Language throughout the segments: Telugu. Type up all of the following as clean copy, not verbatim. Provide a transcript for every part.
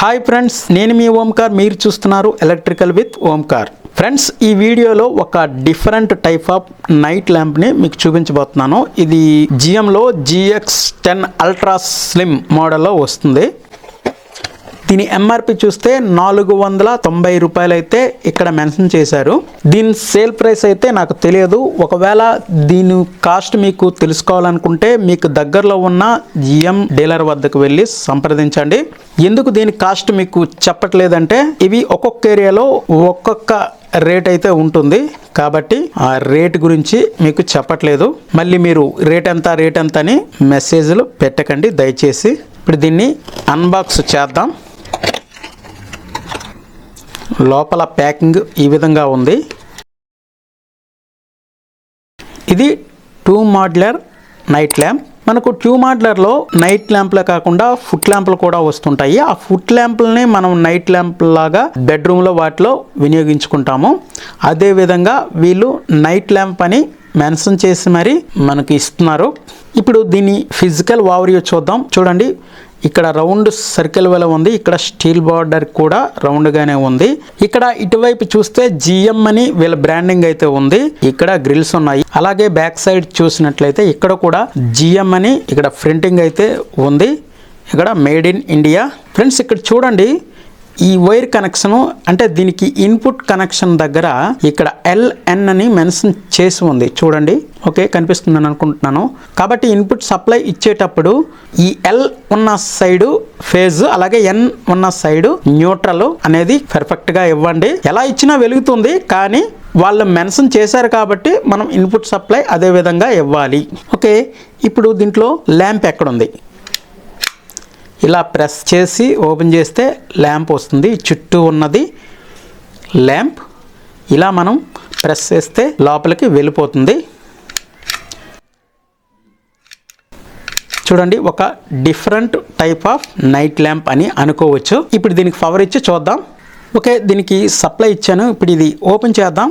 హాయ్ ఫ్రెండ్స్, నేను మీ ఓంకార్. మీరు చూస్తున్నారు ఎలక్ట్రికల్ విత్ ఓంకార్. ఫ్రెండ్స్, ఈ వీడియోలో ఒక డిఫరెంట్ టైప్ ఆఫ్ నైట్ ల్యాంప్ని మీకు చూపించబోతున్నాను. ఇది జిఎంలో GX10 అల్ట్రా స్లిమ్ మోడల్లో వస్తుంది. దీని ఎంఆర్పి చూస్తే 490 రూపాయలు అయితే ఇక్కడ మెన్షన్ చేశారు. దీని సేల్ ప్రైస్ అయితే నాకు తెలియదు. ఒకవేళ దీని కాస్ట్ మీకు తెలుసుకోవాలనుకుంటే మీకు దగ్గరలో ఉన్న జిఎం డీలర్ వద్దకు వెళ్ళి సంప్రదించండి. ఎందుకు దీని కాస్ట్ మీకు చెప్పట్లేదంటే ఇవి ఒక్కొక్క ఏరియాలో ఒక్కొక్క రేట్ అయితే ఉంటుంది కాబట్టి ఆ రేట్ గురించి మీకు చెప్పట్లేదు. మళ్ళీ మీరు రేట్ ఎంత అని మెసేజ్లు పెట్టకండి దయచేసి. ఇప్పుడు దీన్ని అన్బాక్స్ చేద్దాం. లోపల ప్యాకింగ్ ఈ విధంగా ఉంది. ఇది 2 మాడ్యులర్ నైట్ ల్యాంప్. మనకు 2 మాడ్యులర్లో నైట్ ల్యాంప్లే కాకుండా ఫుట్ ల్యాంపులు కూడా వస్తుంటాయి. ఆ ఫుట్ ల్యాంపులని మనం నైట్ ల్యాంప్ లాగా బెడ్రూమ్లో వాటిలో వినియోగించుకుంటాము. అదేవిధంగా వీళ్ళు నైట్ ల్యాంప్ అని మెన్షన్ చేసి మరి మనకి ఇస్తున్నారు. ఇప్పుడు దీని ఫిజికల్ ఓవర్వ్యూ చూద్దాం. చూడండి, ఇక్కడ రౌండ్ సర్కిల్ వల్ల ఉంది. ఇక్కడ స్టీల్ బార్డర్ కూడా రౌండ్గానే ఉంది. ఇక్కడ ఇటువైపు చూస్తే జిఎం అని వీళ్ళ బ్రాండింగ్ అయితే ఉంది. ఇక్కడ గ్రిల్స్ ఉన్నాయి. అలాగే బ్యాక్ సైడ్ చూసినట్లయితే ఇక్కడ కూడా జిఎం అని ఇక్కడ ప్రింటింగ్ అయితే ఉంది. ఇక్కడ మేడ్ ఇన్ ఇండియా. ఫ్రెండ్స్, ఇక్కడ చూడండి, ఈ వైర్ కనెక్షన్ అంటే దీనికి ఇన్పుట్ కనెక్షన్ దగ్గర ఇక్కడ LN అని మెన్షన్ చేసి ఉంది. చూడండి, ఓకే, కనిపిస్తుందని అనుకుంటున్నాను. కాబట్టి ఇన్పుట్ సప్లై ఇచ్చేటప్పుడు ఈ L ఉన్న సైడు ఫేజ్, అలాగే N ఉన్న సైడు న్యూట్రల్ అనేది పర్ఫెక్ట్గా ఇవ్వండి. ఎలా ఇచ్చినా వెలుగుతుంది, కానీ వాళ్ళు మెన్షన్ చేశారు కాబట్టి మనం ఇన్పుట్ సప్లై అదే విధంగా ఇవ్వాలి. ఓకే, ఇప్పుడు దీంట్లో ల్యాంప్ ఎక్కడుంది? ఇలా ప్రెస్ చేసి ఓపెన్ చేస్తే ల్యాంప్ వస్తుంది. చుట్టూ ఉన్నది ల్యాంప్. ఇలా మనం ప్రెస్ చేస్తే లోపలికి వెళ్ళిపోతుంది. చూడండి, ఒక different type of night lamp అని అనుకోవచ్చు. ఇప్పుడు దీనికి పవర్ ఇచ్చి చూద్దాం. ఓకే, దీనికి సప్లై ఇచ్చాను. ఇప్పుడు ఇది ఓపెన్ చేద్దాం.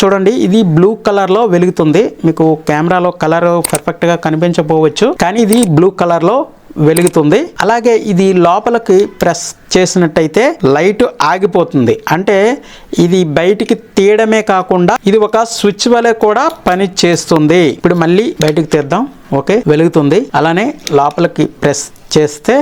చూడండి, ఇది బ్లూ కలర్లో వెలుగుతుంది. మీకు కెమెరాలో కలర్ పర్ఫెక్ట్గా కనిపించకపోవచ్చు, కానీ ఇది బ్లూ కలర్లో వెలుగుతుంది. అలాగే ఇది లోపలికి ప్రెస్ చేసినట్టయితే లైట్ ఆగిపోతుంది. అంటే ఇది బయటికి తీయడమే కాకుండా ఇది ఒక స్విచ్ వలె కూడా పని చేస్తుంది. ఇప్పుడు మళ్ళీ బయటికి తీద్దాం. ఓకే, వెలుగుతుంది. అలానే లోపలికి ప్రెస్ చేస్తే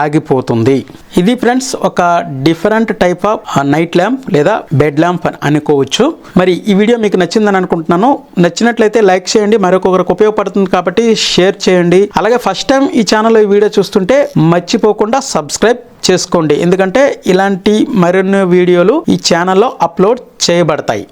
ఆగిపోతుంది. ఇది ఫ్రెండ్స్ ఒక different type of night lamp లేదా బెడ్ ల్యాంప్ అనుకోవచ్చు. మరి ఈ వీడియో మీకు నచ్చిందని అనుకుంటున్నాను. నచ్చినట్లయితే లైక్ చేయండి, మరొకరికి ఉపయోగపడుతుంది కాబట్టి షేర్ చేయండి. అలాగే ఫస్ట్ టైం ఈ ఛానల్లో ఈ వీడియో చూస్తుంటే మర్చిపోకుండా సబ్స్క్రైబ్ చేసుకోండి. ఎందుకంటే ఇలాంటి మరిన్ని వీడియోలు ఈ ఛానల్లో అప్లోడ్ చేయబడతాయి.